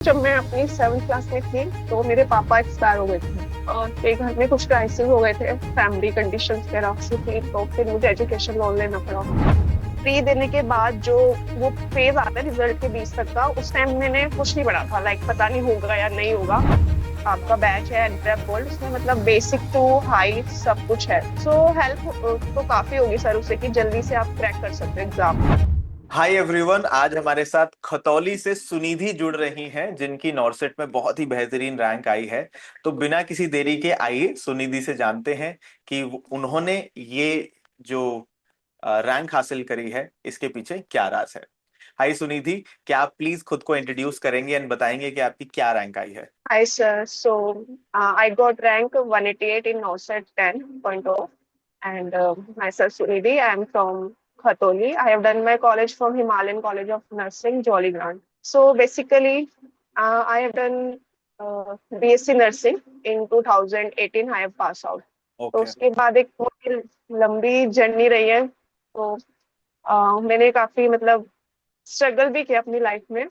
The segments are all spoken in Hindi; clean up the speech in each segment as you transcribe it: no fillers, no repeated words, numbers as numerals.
जब मैं अपनी 7th क्लास में थी तो मेरे पापा एक्सपायर हो गए थे और मेरे घर में कुछ क्राइसिस हो गए थे, फैमिली कंडीशंस वगैरह से थी, तो फिर मुझे एजुकेशन लोन लेना पड़ा। प्री देने के बाद जो वो फेज आता है रिजल्ट के 20 तक का, उस टाइम मैंने कुछ नहीं पढ़ा था, लाइक पता नहीं होगा या नहीं होगा। आपका बैच है एनप्रेप गोल्ड, उसमें मतलब बेसिक टू हाई सब कुछ है, सो हेल्प तो काफी होगी सर उससे कि जल्दी से आप क्रैक कर सकते हो एग्जाम। Hi everyone. आज हमारे साथ खतौली से सुनिधि जुड़ रही हैं जिनकी नॉर्सेट में बहुत ही बेहतरीन रैंक आई है। तो बिना किसी देरी के आइए सुनिधि से जानते हैं कि उन्होंने ये जो रैंक हासिल करी है इसके पीछे क्या राज है। हाय सुनिधि, क्या आप प्लीज खुद को इंट्रोड्यूस करेंगे एंड बताएंगे कि आपकी क्या रैंक आई है। Hi, sir. So I got rank 188 in NOSET 10.0, and myself Sunidhi. I am from Khatoli. I have done my college from Himalayan College of Nursing, Jollygrant. So basically, I have done BSc Nursing in 2018. I have passed out. तो ओके। उसके बाद एक बहुत लंबी जर्नी रही है, तो मैंने काफी मतलब स्ट्रगल भी किया अपनी लाइफ में।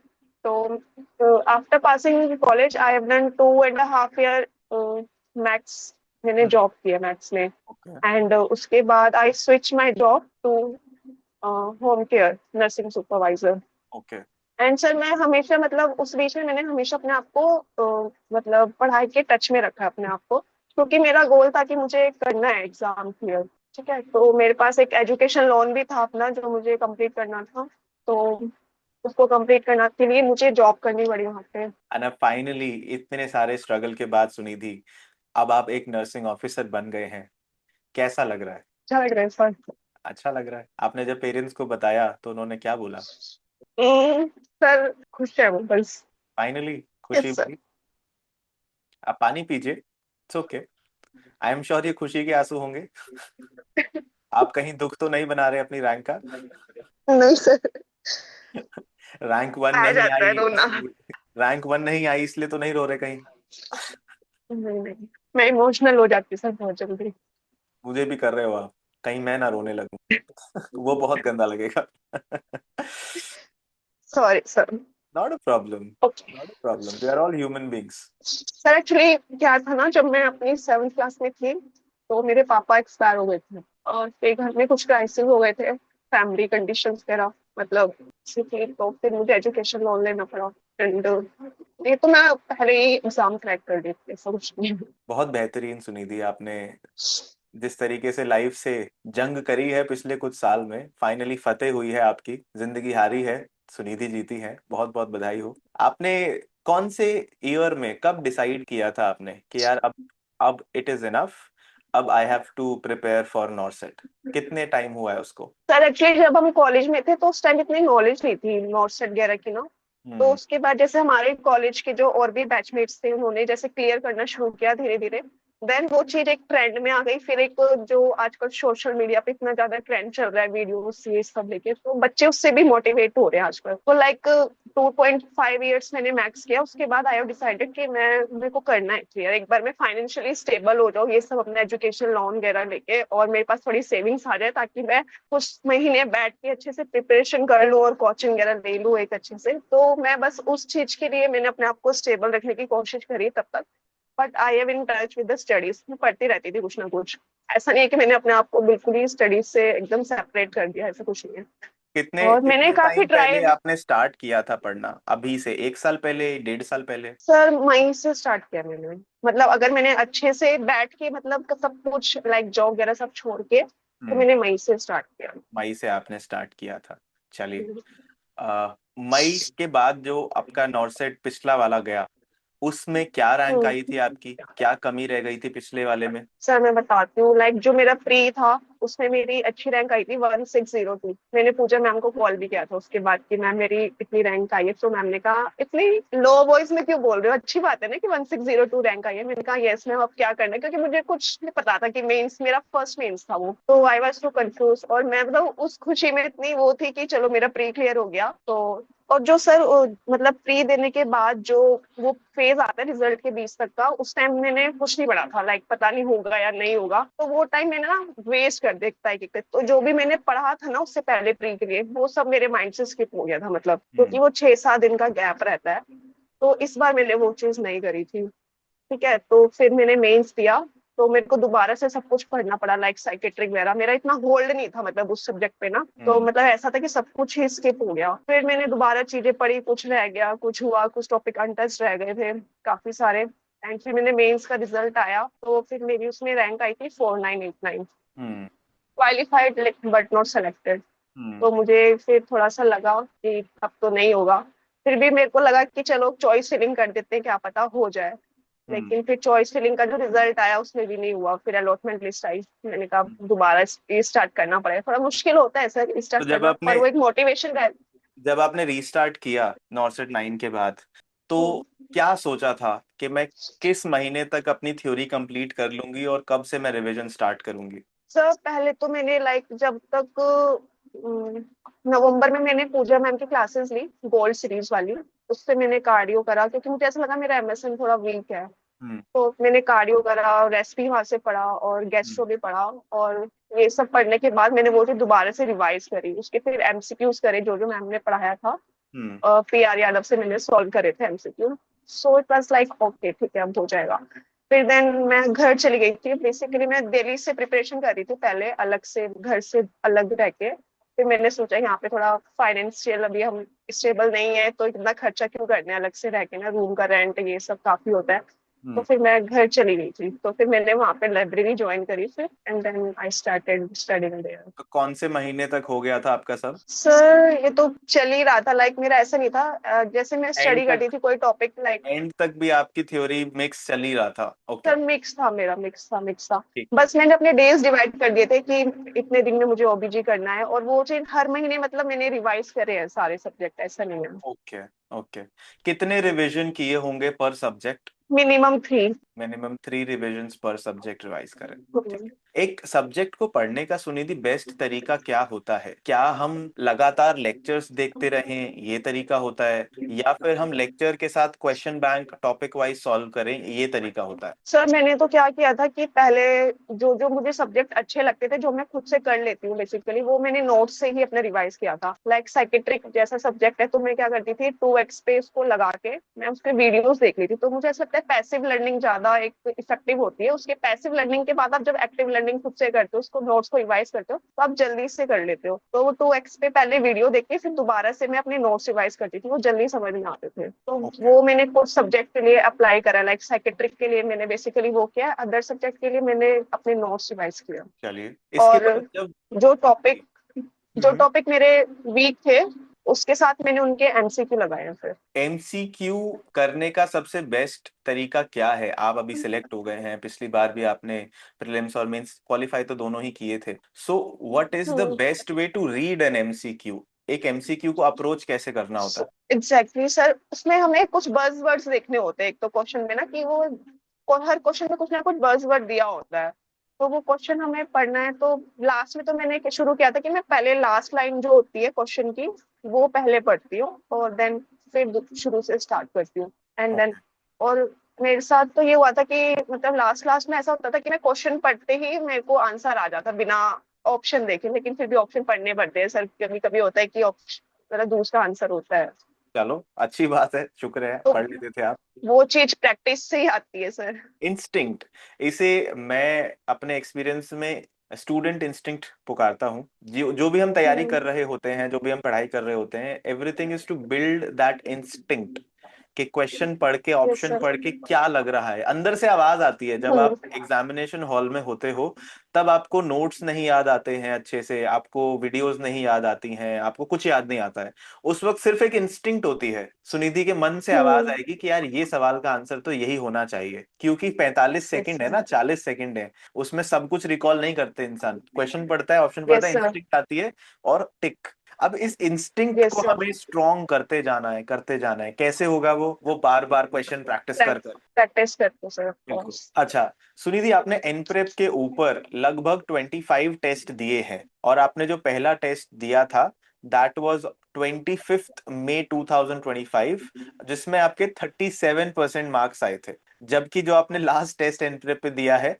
तो after passing college I have done 2.5 year maths, मैंने जॉब किया मैथ्स में। ओके। एंड उसके बाद I switch my job to home care nursing supervisor. Okay. And sir मैं हमेशा मतलब उस बीच में मैंने हमेशा अपने आप को मतलब पढ़ाई के टच में रखा अपने आप को, क्योंकि मेरा गोल था कि मुझे करना है एग्जाम क्लियर। ठीक है, तो मेरे पास एक एजुकेशन लोन भी था अपना जो मुझे कंप्लीट करना था, तो उसको कंप्लीट करने के लिए मुझे जॉब करनी पड़ी वहां पे। एंड फाइनली इतने सारे स्ट्रगल के बाद सुनिधि, अब आप एक नर्सिंग ऑफिसर बन गए हैं। कैसा लग रहा है? अच्छा लग रहा है सर। अच्छा लग रहा है। आपने जब पेरेंट्स को बताया तो उन्होंने क्या बोला? सर खुश है वो बस। फाइनली खुशी यस सर। हुई। आप पानी पीजिए, it's okay. I am sure ये खुशी के आंसू होंगे। आप कहीं दुख तो नहीं बना रहे अपनी रैंक का? नहीं सर, रैंक वन आ नहीं जाता है आई रोना। इसलिए? रैंक वन नहीं आई इसलिए तो नहीं रो रहे कहीं? नहीं नहीं, मैं इमोशनल हो जाती सर बहुत जल्दी। मुझे भी कर रहे हो आप, कहीं मैं ना रोने लगूं। वो बहुत गंदा लगेगा। Sorry sir. Not a problem. Okay not a problem, we are all human beings. Sir, actually क्या था ना, जब मैं अपनी 7th क्लास में थी तो मेरे पापा एक्सपायर हो गए थे और फिर घर में कुछ क्राइसिस हो गए थे, फैमिली कंडीशंस वगैरह मतलब ऐसी थी, तो फिर मुझे एजुकेशन लोन लेना पड़ा। एंड ये तो मैं पहले ही एग्जाम क्रैक कर दी थी, ऐसा कुछ नहीं। बहुत बेहतरीन सुनिधि, आपने जिस तरीके से लाइफ से जंग करी है पिछले कुछ साल में, फाइनली फतेह हुई है, आपकी जिंदगी हारी है, सुनिधि जीती है। बहुत बहुत बधाई हो। आपने कौन से ईयर में कब डिसाइड किया था आपने कि यार अब इट इज इनफ, अब I have to prepare for NORCET? कितने टाइम हुआ है उसको? सर एक्चुअली जब हम कॉलेज में थे तो उस टाइम इतनी नॉलेज नहीं थी नॉर्थ वगैरह की ना। तो हम्म। उसके बाद जैसे हमारे कॉलेज के जो और भी बैचमेट्स थे उन्होंने जैसे क्लियर करना शुरू किया धीरे धीरे, देन वो चीज एक ट्रेंड में आ गई। फिर एक जो आजकल सोशल मीडिया पे इतना ज्यादा ट्रेंड चल रहा है वीडियोस ये सब लेके, तो बच्चे उससे भी मोटिवेट हो रहे हैं आजकल। तो लाइक 2.5 इयर्स मैंने मैक्स किया, उसके बाद आई हैव डिसाइडेड कि मैं मेरे को करना है क्लियर, एक बार मैं फाइनेंशियली स्टेबल हो जाऊँ ये सब अपना एजुकेशन लोन वगैरह लेके, और मेरे पास थोड़ी सेविंग्स आ जाए ताकि मैं कुछ महीने बैठ के अच्छे से प्रिपरेशन कर लूँ और कोचिंग वगैरह ले लूँ एक अच्छे से। तो मैं बस उस चीज के लिए मैंने अपने आप को स्टेबल रखने की कोशिश करी तब तक। But I have in touch with the studies, मैं पढ़ती रहती थी कुछ ना कुछ। ऐसा नहीं है कि मैंने अपने आप को बिल्कुल ही स्टडीज से एकदम सेपरेट कर दिया, ऐसा कुछ नहीं है। कितने और मैंने कितने काफी टाइम ट्राई। पहले आपने स्टार्ट किया था पढ़ना? अभी से 1 साल पहले, 1.5 साल पहले? सर मई से स्टार्ट किया मैंने, मतलब अगर मैंने अच्छे से बैठ के मतलब सब कुछ लाइक जॉब वगैरह सब छोड़ के, तो हम्म। मैंने मई से स्टार्ट किया। मई से आपने स्टार्ट किया था। चलिए। मई के बाद जो आपका नॉर्सेट पिछला वाला गया, उसमें क्या रैंक आई हम्म। थी आपकी? क्या कमी रह गई थी पिछले वाले में? सर मैं बताती हूँ, लाइक जो मेरा प्री था उसमें मेरी अच्छी रैंक आई थी 1602। मैंने पूजा मैम को कॉल भी किया था उसके बाद कि मैम मेरी इतनी रैंक आई है, तो मैम ने कहा इतनी लो वॉइस में क्यों बोल रहे हो, अच्छी बात है ना कि 1602 रैंक आई है। मैंने कहा यस मैम, अब क्या करना है, क्योंकि मुझे कुछ नहीं पता था कि मेंस मेरा फर्स्ट मेंस था वो, तो आई वाज टू कंफ्यूज। और मैं मतलब उस खुशी में इतनी वो थी कि चलो मेरा प्री क्लियर हो गया। तो और जो सर मतलब प्री देने के बाद जो वो फेज आता है रिजल्ट के 20 तक का, उस टाइम मैंने कुछ नहीं पढ़ा था, लाइक पता नहीं होगा या नहीं होगा, तो वो टाइम मैंने ना वेस्ट कर देखता है कि तो जो भी मैंने पढ़ा था ना उससे पहले प्री के लिए, वो सब मेरे माइंड से स्किप हो गया था, मतलब हम्म। क्योंकि वो 6-7 दिन का गैप रहता है। तो इस बार मैंने वो चीज नहीं करी थी। ठीक है, तो फिर मैंने मेंस दिया। तो मेरे को दोबारा से सब कुछ पढ़ना पड़ा, लाइक साइकेट्रिक वगैरह। मेरा इतना होल्ड नहीं था मतलब उस सब्जेक्ट पे ना, तो हम्म। मतलब ऐसा था कि सब कुछ ही स्किप हो गया। फिर मैंने दोबारा चीजें पढ़ी, कुछ रह गया, कुछ हुआ, कुछ टॉपिक अनटच रह गए थे काफी सारे। एंड फिर मैंने मेंस का रिजल्ट आया, तो फिर मेरी उसमें रैंक आई थी 4989। Hmm. Qualified but not selected. Hmm. तो मुझे फिर थोड़ा सा लगा कि अब तो नहीं होगा। फिर भी मेरे को लगा कि चलो चॉइस फिलिंग कर देते हैं, क्या पता हो जाए। हम्म। लेकिन फिर चॉइस फिलिंग का जो रिजल्ट आया उसमें भी नहीं हुआ। फिर अलॉटमेंट लिस्ट आई, मैंने कहा हम्म। दोबारा स्टार्ट करना पड़ेगा। थोड़ा मुश्किल होता है सर तो स्टार्ट करना, पर वो एक मोटिवेशन का। जब आपने रीस्टार्ट किया नॉर्सेट 9 के बाद, तो क्या सोचा था कि मैं किस महीने तक अपनी थ्योरी कंप्लीट कर लूंगी और कब से मैं रिवीजन स्टार्ट करूंगी? सर पहले तो मैंने लाइक जब तक नवंबर में मैंने पूजा मैम की क्लासेस ली, गोल्ड सीरीज वाली। उससे मैंने कार्डियो करा क्योंकि मुझे ऐसा लगा मेरा एमएसएन थोड़ा वीक है। हम्म। तो मैंने कार्डियो करा, रेसिपी वहां से पढ़ा और हम्म। गैस्ट्रो भी पढ़ा। और ये सब पढ़ने के बाद मैंने वो चीज दोबारा से रिवाइज करी, उसके फिर एमसीक्यूज करे जो जो मैम ने पढ़ाया था। हम्म। पीआर यादव से मैंने सॉल्व करे थे MCQ. So it was like okay ठीक है अब हो जाएगा। फिर देन मैं घर चली गई थी। बेसिकली मैं दिल्ली से प्रिपरेशन कर रही थी पहले, अलग से घर से अलग रह के। फिर मैंने सोचा यहाँ पे थोड़ा फाइनेंशियल अभी हम स्टेबल नहीं है, तो इतना खर्चा क्यों करना है अलग से रह के ना, रूम का रेंट ये सब काफी होता है। तो हम्म। फिर मैं घर चली गई थी, तो फिर मैंने वहां पे लाइब्रेरी ज्वाइन करी फिर, and then I started studying there. तो कौन से महीने तक हो गया था आपका सब? सर ये तो चल ही रहा था, लाइक मेरा ऐसा नहीं था जैसे मैं एंड स्टडी करती तक? थी कोई टॉपिक लाइक। एंड तक भी आपकी थ्योरी मिक्स चल ही रहा था? ओके। सर मिक्स था मेरा, मिक्स था। ठीक है। बस मैंने अपने डेज डिवाइड कर दिए थे कि इतने दिन में मुझे ओबीजी करना है, और वो चीज हर महीने मतलब मैंने रिवाइज करे हैं सारे सब्जेक्ट, ऐसा नहीं है। ओके। ओके। कितने रिवीजन किए होंगे पर सब्जेक्ट? मिनिमम 3। मिनिमम 3 रिविजन्स पर सब्जेक्ट रिवाइज करें। ठीक है। एक सब्जेक्ट को पढ़ने का सुनिधि बेस्ट तरीका क्या होता है? क्या हम लगातार लेक्चर्स देखते रहें, ये तरीका होता है, या फिर हम लेक्चर के साथ question bank topic wise solve करें, ये तरीका होता है? सर मैंने तो क्या किया था कि पहले जो जो मुझे सब्जेक्ट अच्छे लगते थे, जो मैं खुद से कर लेती हूँ बेसिकली, वो मैंने नोट से ही अपने रिवाइज किया था। लाइक साइकेट्रिक जैसा सब्जेक्ट है, तो मैं क्या करती थी 2x पे उसको लगा के मैं उसके वीडियोस देख ली थी। तो मुझे ऐसा लगता है पैसिव लर्निंग ज्यादा एक इफेक्टिव होती है। उसके पैसिव लर्निंग के बाद आप जब एक्टिव लर्निंग खुद से करते हो, उसको नोट्स को रिवाइज करते हो, तो आप जल्दी से कर लेते हो। तो वो 2x पे पहले वीडियो देख के फिर दोबारा से मैं अपने नोट्स रिवाइज करती थी, वो जल्दी समझ में आते थे। तो ओके। वो मैंने कुछ सब्जेक्ट के लिए अप्लाई करा, लाइक साइकेट्रिक के लिए मैंने बेसिकली वो किया, अदर सब्जेक्ट के लिए मैंने अपने नोट्स रिवाइज किया। चलिए, इसके और बाद जब जो टॉपिक जो हम्म टॉपिक मेरे वीक थे, उसके साथ मैंने उनके एमसीक्यू लगाए हैं फिर। एमसीक्यू करने का सबसे बेस्ट तरीका क्या है? आप अभी सिलेक्ट हो गए हैं, पिछली बार भी आपने प्रीलिम्स और मेंस क्वालिफाई तो दोनों ही किए थे। So what is the hmm. Best way to read an MCQ? एक एमसीक्यू को अप्रोच कैसे करना होता है? एग्जैक्टली सर, उसमें हमें कुछ बज वर्ड्स देखने होते हैं एक तो क्वेश्चन में ना, कि वो हर क्वेश्चन में कुछ ना कुछ बज वर्ड दिया होता है। तो वो क्वेश्चन हमें पढ़ना है। तो लास्ट में तो मैंने शुरू किया था कि मैं पहले लास्ट लाइन जो होती है क्वेश्चन की, वो पहले पढ़ती हूँ, और देन फिर शुरू से स्टार्ट करती हूँ, एंड देन। ओके। और मेरे साथ तो ये हुआ था कि मतलब लास्ट लास्ट में ऐसा होता था कि मैं क्वेश्चन पढ़ते ही मेरे को आंसर आ जाता बिना ऑप्शन देखे। लेकिन फिर भी ऑप्शन पढ़ने पड़ते हैं सर, कभी कभी होता है कि ऑप्शन मतलब दूसरा आंसर होता है। चलो, अच्छी बात है, शुक्र है तो पढ़ लेते थे आप। वो चीज प्रैक्टिस से ही आती है सर। इंस्टिंक्ट, इसे मैं अपने एक्सपीरियंस में स्टूडेंट इंस्टिंक्ट पुकारता हूँ। जो जो भी हम तैयारी हम्म। कर रहे होते हैं, जो भी हम पढ़ाई कर रहे होते हैं, everything is to build that instinct. कि क्वेश्चन पढ़ के, यस ऑप्शन सर। पढ़ के क्या लग रहा है, अंदर से आवाज आती है। जब आप एग्जामिनेशन हॉल में होते हो, तब आपको नोट्स नहीं याद आते हैं अच्छे से, आपको वीडियोस नहीं याद आती हैं, आपको कुछ याद नहीं आता है। उस वक्त सिर्फ एक इंस्टिंक्ट होती है, सुनिधि के मन से आवाज हम्म। आएगी कि यार ये सवाल का आंसर तो यही होना चाहिए। क्योंकि 45 सेकंड यस है ना, 40 सेकंड है, उसमें सब कुछ रिकॉल नहीं करते इंसान। क्वेश्चन पढ़ता है, ऑप्शन पढ़ता यस है, सर। इंस्टिंक्ट आती है और टिक। अब इस इंस्टिंक्ट यस को सर। हमें स्ट्रॉन्ग करते जाना है, करते जाना है। कैसे होगा वो बार बार क्वेश्चन प्रैक्टिस कर कर। प्रैक्टिस करते हो सर, ऑफ बिल्कुल। कोर्स। अच्छा, सुनिधि, आपने एनप्रेप के ऊपर लगभग 25 टेस्ट दिए हैं, और आपने जो पहला टेस्ट दिया था, दैट वाज 25 मई 2025, जिसमें आपके 37% मार्क्स आए थे। जबकि जो आपने लास्ट टेस्ट एनप्रेप पे दिया है,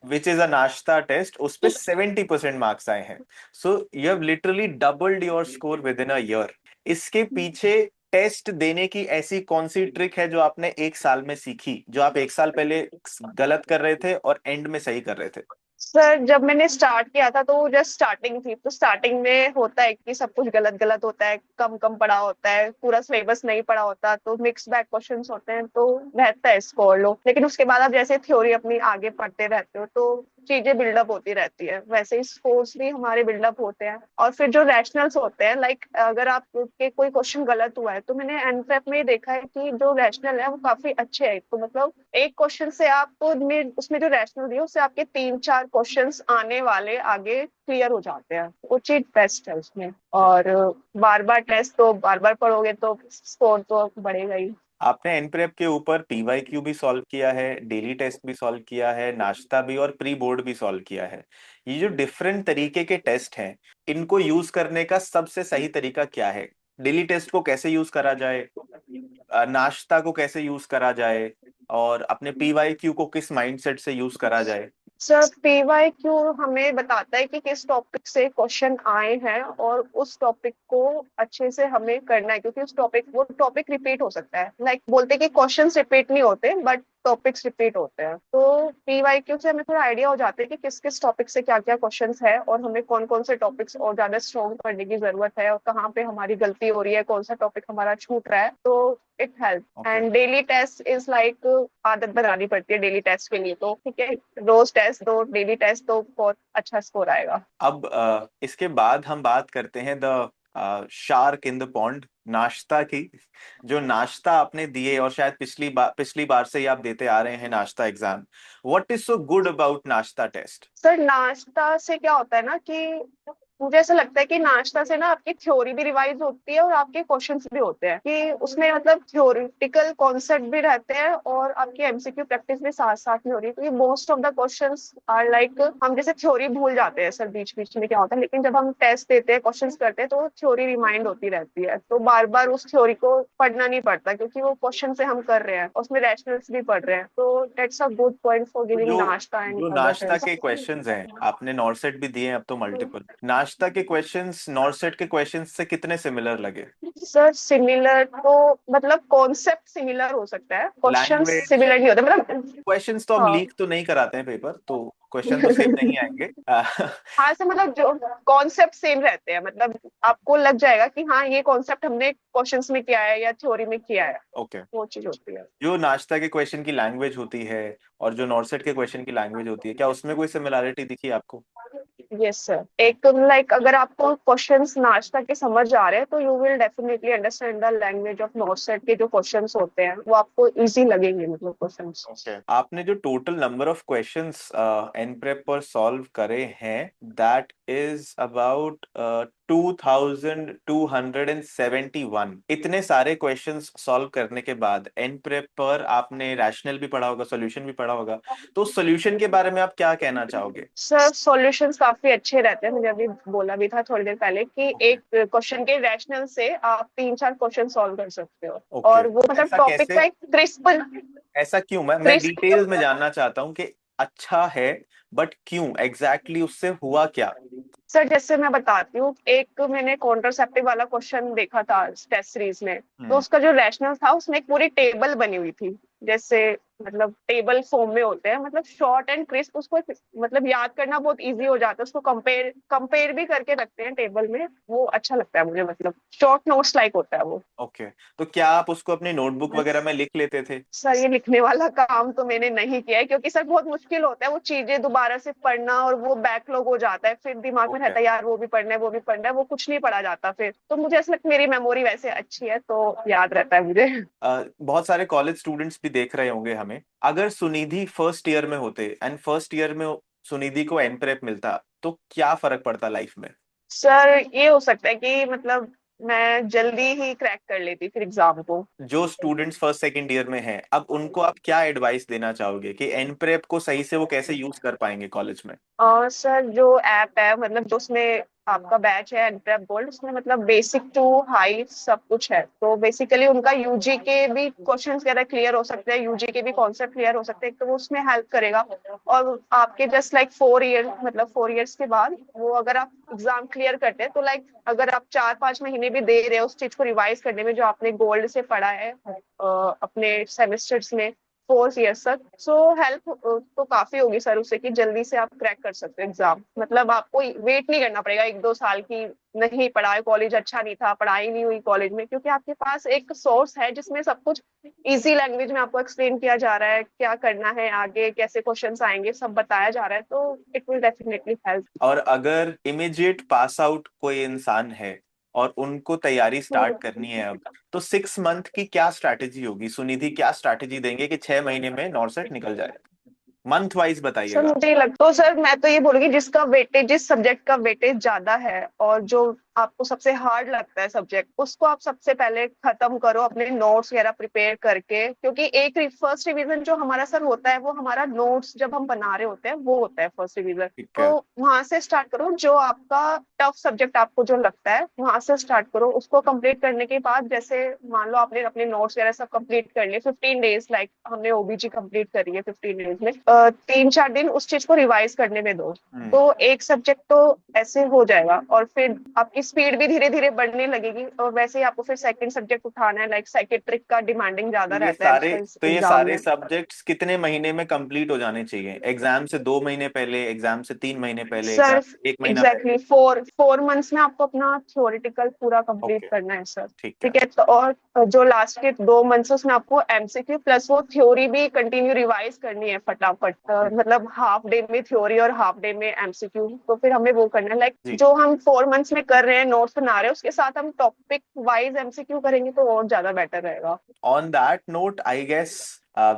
विच इज अ नाश्ता टेस्ट, उस पे 70% मार्क्स आए हैं। So you have literally doubled your score with in a year. इसके पीछे टेस्ट देने की ऐसी कौन सी ट्रिक है जो आपने एक साल में सीखी, जो आप एक साल पहले गलत कर रहे थे और एंड में सही कर रहे थे? सर जब मैंने स्टार्ट किया था तो जस्ट स्टार्टिंग थी, तो स्टार्टिंग में होता है कि सब कुछ गलत गलत होता है, कम कम पढ़ा होता है, पूरा सिलेबस नहीं पढ़ा होता, तो मिक्स बैग क्वेश्चंस होते हैं, तो रहता है स्कोर लो। लेकिन उसके बाद आप जैसे थ्योरी अपनी आगे पढ़ते रहते हो तो चीजें बिल्डअप होती रहती है, वैसे ही स्कोर्स भी हमारे बिल्डअप होते हैं। और फिर जो रैशनल्स होते हैं, लाइक अगर आपके कोई क्वेश्चन गलत हुआ है तो मैंने एनप्रेप में देखा है कि जो रैशनल है वो काफी अच्छे है। तो मतलब एक क्वेश्चन से आपको उसमें जो रैशनल दिया उससे आपके 3-4 क्वेश्चंस आने वाले आगे क्लियर हो जाते हैं, वो चीज बेस्ट है उसमें। और बार बार टेस्ट तो बार बार पढ़ोगे तो स्कोर तो बढ़ेगा ही। आपने एनप्रेप के ऊपर पीवाईक्यू भी सॉल्व किया है, डेली टेस्ट भी सॉल्व किया है, नाश्ता भी और प्री बोर्ड भी सॉल्व किया है। ये जो डिफरेंट तरीके के टेस्ट हैं, इनको यूज करने का सबसे सही तरीका क्या है? डेली टेस्ट को कैसे यूज करा जाए, नाश्ता को कैसे यूज करा जाए, और अपने पीवाईक्यू को किस माइंडसेट से यूज करा जाए? सर पीवाईक्यू हमें बताता है कि किस टॉपिक से क्वेश्चन आए हैं और उस टॉपिक को अच्छे से हमें करना है, क्योंकि उस टॉपिक वो टॉपिक रिपीट हो सकता है। लाइक बोलते हैं कि क्वेश्चंस रिपीट नहीं होते बट टॉपिक्स रिपीट होते हैं। तो पीवाईक्यू से हमें थोड़ा आइडिया हो जाता है कि किस किस टॉपिक से क्या क्या क्वेश्चंस है और हमें कौन कौन से टॉपिक्स और ज्यादा स्ट्रॉन्ग करने की जरूरत है और कहाँ पे हमारी गलती हो रही है, कौन सा टॉपिक हमारा छूट रहा है। तो it help. Okay. And daily test is like आदत बनानी पड़ती है डेली टेस्ट के लिए, तो ठीक है, रोज टेस्ट दो, डेली टेस्ट तो बहुत अच्छा स्कोर आएगा। अब इसके बाद हम बात करते हैं the shark in the pond, नाश्ता की। जो नाश्ता आपने दिए, और शायद पिछली बार से ही आप देते आ रहे हैं नाश्ता exam, what is so good about नाश्ता टेस्ट? सर नाश्ता से क्या होता है ना कि मुझे ऐसा लगता है कि नाश्ता से ना आपकी थ्योरी भी रिवाइज होती है और आपके क्वेश्चंस भी होते हैं, कि उसमें मतलब थ्योरेटिकल कॉन्सेप्ट भी रहते हैं और आपकी एमसीक्यू प्रैक्टिस भी साथ साथ में हो रही है, क्योंकि most of the questions are like हम जैसे थ्योरी भूल जाते हैं सर बीच बीच में क्या होता है, लेकिन जब हम टेस्ट देते हैं क्वेश्चंस करते हैं तो थ्योरी रिमाइंड होती रहती है, तो बार बार उस थ्योरी को पढ़ना नहीं पड़ता क्योंकि वो क्वेश्चन से हम कर रहे हैं, उसमें रैशनल्स भी पढ़ रहे हैं। तो that's a good point for तो गिविंग जो नाश्ता एंड जो अदर नाश्ता के क्वेश्चंस हैं, आपने नॉर्सेट भी दिए हैं अब तो टेस्ट। मल्टीपल, नाश्ता के क्वेश्चंस नॉर्सेट के क्वेश्चंस से कितने सिमिलर लगे? सर सिमिलर तो मतलब कॉन्सेप्ट सिमिलर हो सकता है, क्वेश्चन लैंग्वेज, सिमिलर नहीं होते मतलब। क्वेश्चंस तो हम हाँ। लीक तो नहीं कराते हैं पेपर, तो क्वेश्चन तो सेम नहीं आएंगे। हाँ से मतलब जो कॉन्सेप्ट सेम रहते हैं, मतलब आपको लग जाएगा कि हाँ ये कॉन्सेप्ट हमने क्वेश्चंस में किया है या थ्योरी में किया है, ओके। वो चीज होती है। जो नाश्ता के क्वेश्चन की लैंग्वेज होती है और जो नॉर्सेट के क्वेश्चन की लैंग्वेज होती है, क्या उसमें कोई सिमिलैरिटी दिखी आपको? यस सर, एक लाइक अगर आपको क्वेश्चंस नाश्ता के समझ आ रहे हैं तो you will definitely understand the language of नॉर्सेट के जो क्वेश्चंस होते हैं वो आपको इजी लगेंगे, मतलब क्वेश्चंस। ओके। आपने जो total number of questions NPrep पर सॉल्व करे हैं, दैट इज अबाउट 2271। इतने सारे क्वेश्चंस सॉल्व करने के बाद एन प्रेप पर आपने रैशनल भी पढ़ा होगा, सॉल्यूशन भी पढ़ा होगा, तो सॉल्यूशन के बारे में आप क्या कहना चाहोगे? सर सॉल्यूशंस काफी अच्छे रहते हैं, मुझे अभी बोला भी था थोड़ी देर पहले कि ओके। एक क्वेश्चन के रैशनल से आप 3-4 क्वेश्चन सॉल्व कर सकते हो। ओके। और वो मतलब ऐसा टॉपिक कैसे? का एक क्रिस्प ऐसा क्यों? मैं क्रिस्प डिटेल्स में जानना चाहता हूँ कि अच्छा है, बट क्यों एग्जैक्टली उससे हुआ क्या? सर जैसे मैं बताती हूँ, एक मैंने कॉन्ट्रासेप्टिव वाला क्वेश्चन देखा था टेस्ट सीरीज में, तो हम्म। उसका जो रैशनल था उसमें एक पूरी टेबल बनी हुई थी, जैसे मतलब टेबल फॉर्म में होते हैं, मतलब शॉर्ट एंड क्रिस्प, उसको मतलब याद करना बहुत इजी हो जाता है, उसको कंपेयर कंपेयर भी करके रखते हैं टेबल में, वो अच्छा लगता है मुझे, मतलब शॉर्ट नोट्स लाइक होता है वो। ओके। तो क्या आप उसको अपनी नोटबुक वगैरह में लिख लेते थे? सर ये लिखने वाला काम तो मैंने नहीं किया है, क्योंकि सर बहुत मुश्किल होता है वो चीजें दोबारा से पढ़ना, और वो बैकलॉग हो जाता है, फिर दिमाग में ओके। रहता है यार वो भी पढ़ना है वो भी पढ़ना है, वो कुछ नहीं पढ़ा जाता फिर। तो मुझे ऐसा लगता है मेरी मेमोरी वैसे अच्छी है तो याद रहता है मुझे। बहुत सारे कॉलेज स्टूडेंट्स भी देख रहे होंगे हमें। अगर सुनिधि फर्स्ट ईयर में होते एंड फर्स्ट ईयर में सुनिधि को एन प्रेप मिलता, तो क्या फर्क पड़ता लाइफ में? सर ये हो सकता है कि मतलब मैं जल्दी ही क्रैक कर लेती फिर एग्जाम को। जो स्टूडेंट्स फर्स्ट सेकंड ईयर में हैं, अब उनको आप क्या एडवाइस देना चाहोगे कि एन प्रेप को सही से वो कैसे यूज कर पाएंगे कॉलेज में? और सर जो ऐप है मतलब जो उसमें आपका बैच है एनप्रेप गोल्ड, उसमें मतलब बेसिक टू हाई सब कुछ है। तो बेसिकली उनका यूजी के भी क्वेश्चंस वगैरह क्लियर हो सकते हैं, यूजी के भी कॉन्सेप्ट क्लियर हो सकते हैं, तो वो उसमें हेल्प करेगा। और आपके जस्ट लाइक 4 ईयर, मतलब 4 ईयर्स के बाद वो अगर आप एग्जाम क्लियर करते हैं तो लाइक अगर आप 4-5 महीने भी दे रहे हो उस चीज को रिवाइज करने में जो आपने गोल्ड से पढ़ा है अपने सेमेस्टर्स में 4 ईयर्स तक, सो हेल्प तो काफी होगी सर उससे कि जल्दी से आप क्रैक कर सकते हो एग्जाम। मतलब आपको वेट नहीं करना पड़ेगा 1-2 साल की, नहीं पढ़ा है कॉलेज अच्छा नहीं था, पढ़ाई नहीं हुई कॉलेज में, क्योंकि आपके पास एक सोर्स है जिसमें सब कुछ इजी लैंग्वेज में आपको एक्सप्लेन किया जा रहा है, क्या करना है आगे, कैसे क्वेश्चंस आएंगे, सब बताया जा रहा है, तो इट विल डेफिनेटली हेल्प। और अगर इमीडिएट पास आउट कोई इंसान है और उनको तैयारी स्टार्ट करनी है अब, तो 6 मंथ की क्या स्ट्रैटेजी होगी? सुनिधि क्या स्ट्रैटेजी देंगे कि 6 महीने में नॉर्सेट निकल जाए? मंथ वाइज सर बताइएगा। मुझे लगता, तो सर मैं तो ये बोलूंगी जिसका वेटेज, जिस सब्जेक्ट का वेटेज ज्यादा है और जो आपको सबसे हार्ड लगता है सब्जेक्ट, उसको आप सबसे पहले खत्म करो अपने नोट्स वगैरह प्रिपेयर करके, क्योंकि एक फर्स्ट रिवीजन जो हमारा सर होता है वो हमारा नोट्स जब हम बना रहे होते हैं वो होता है फर्स्ट रिवीजन। ठीक तो है। वहां से स्टार्ट करो, जो आपका टफ सब्जेक्ट आपको जो लगता है वहां से स्टार्ट करो, उसको कंप्लीट करने के बाद जैसे मान लो आपने अपने नोट्स वगैरह सब कंप्लीट कर लिए 15 डेज, लाइक हमने ओबीजी कंप्लीट करी है 15 डेज में, 3-4 दिन उस चीज को रिवाइज करने में दो, हम्म। तो एक सब्जेक्ट तो ऐसे हो जाएगा। और फिर आपकी स्पीड भी धीरे धीरे बढ़ने लगेगी, और वैसे ही आपको फिर सेकंड सब्जेक्ट उठाना है, लाइक साइकेट्रिक का डिमांडिंग ज्यादा रहता है इस तो ये एग्जाम सारे में। सब्जेक्ट्स कितने महीने में कंप्लीट हो जाने चाहिए? एग्जाम से 2 महीने पहले, एग्जाम से 3 महीने पहले, एग्जाम सर से 1 महीना एग्जैक्टली पहले? 4 मंथ्स में आपको अपना थ्योरेटिकल पूरा कंप्लीट ओके। करना है सर। ठीक है। ठीक है, तो और जो लास्ट के 2 मंथ्स उसमें आपको एमसीक्यू प्लस वो थ्योरी भी कंटिन्यू रिवाइज करनी है फटाफट, मतलब हाफ डे में थ्योरी और हाफ डे में एमसीक्यू, तो फिर हमें वो करना है, लाइक जी। जो हम 4 मंथ्स में कर रहे हैं नोट्स बना रहे हैं उसके साथ हम टॉपिक वाइज एमसीक्यू करेंगे तो और ज्यादा बेटर रहेगा। On that note I guess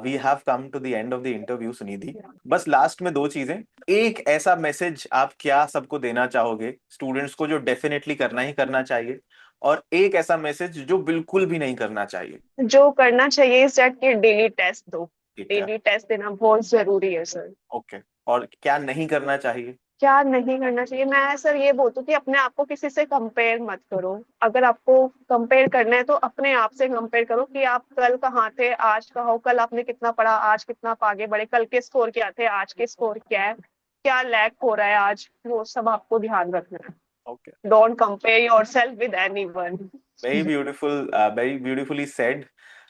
we have come to the end of the interview Sunidhi. बस लास्ट में दो चीजें। एक ऐसा मैसेज आप क्या सबको देना चाहोगे स्टूडेंट्स को जो डेफिनेटली करना ही करना चाहिए, और एक ऐसा मैसेज जो बिल्कुल भी नहीं करना चाहिए? जो करना चाहिए इस डेट के डेली टेस्ट दो, ठीक है। डेली टेस्ट देना बहुत जरूरी है सर। ओके। और क्या नहीं करना चाहिए? क्या नहीं करना चाहिए, मैं सर ये बोलती हूँ कि अपने आप को किसी से कंपेयर मत करो। अगर आपको कंपेयर करना है तो अपने आप से कंपेयर करो कि आप कल कहाँ थे आज कहाँ हो, कल आपने कितना पढ़ा आज कितना आप आगे बढ़े, कल के स्कोर क्या थे आज के स्कोर क्या है, क्या लैग हो रहा है आज, वो सब आपको ध्यान रखना है। Okay. Don't compare yourself with anyone. Very beautiful, very beautifully said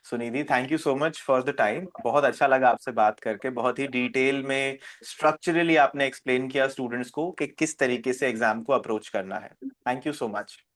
Sunidhi. Thank you so much for the time. बहुत अच्छा लगा आपसे बात करके। बहुत ही डिटेल में स्ट्रक्चरली आपने एक्सप्लेन किया स्टूडेंट्स को कि किस तरीके से एग्जाम को अप्रोच करना है। Thank you so much.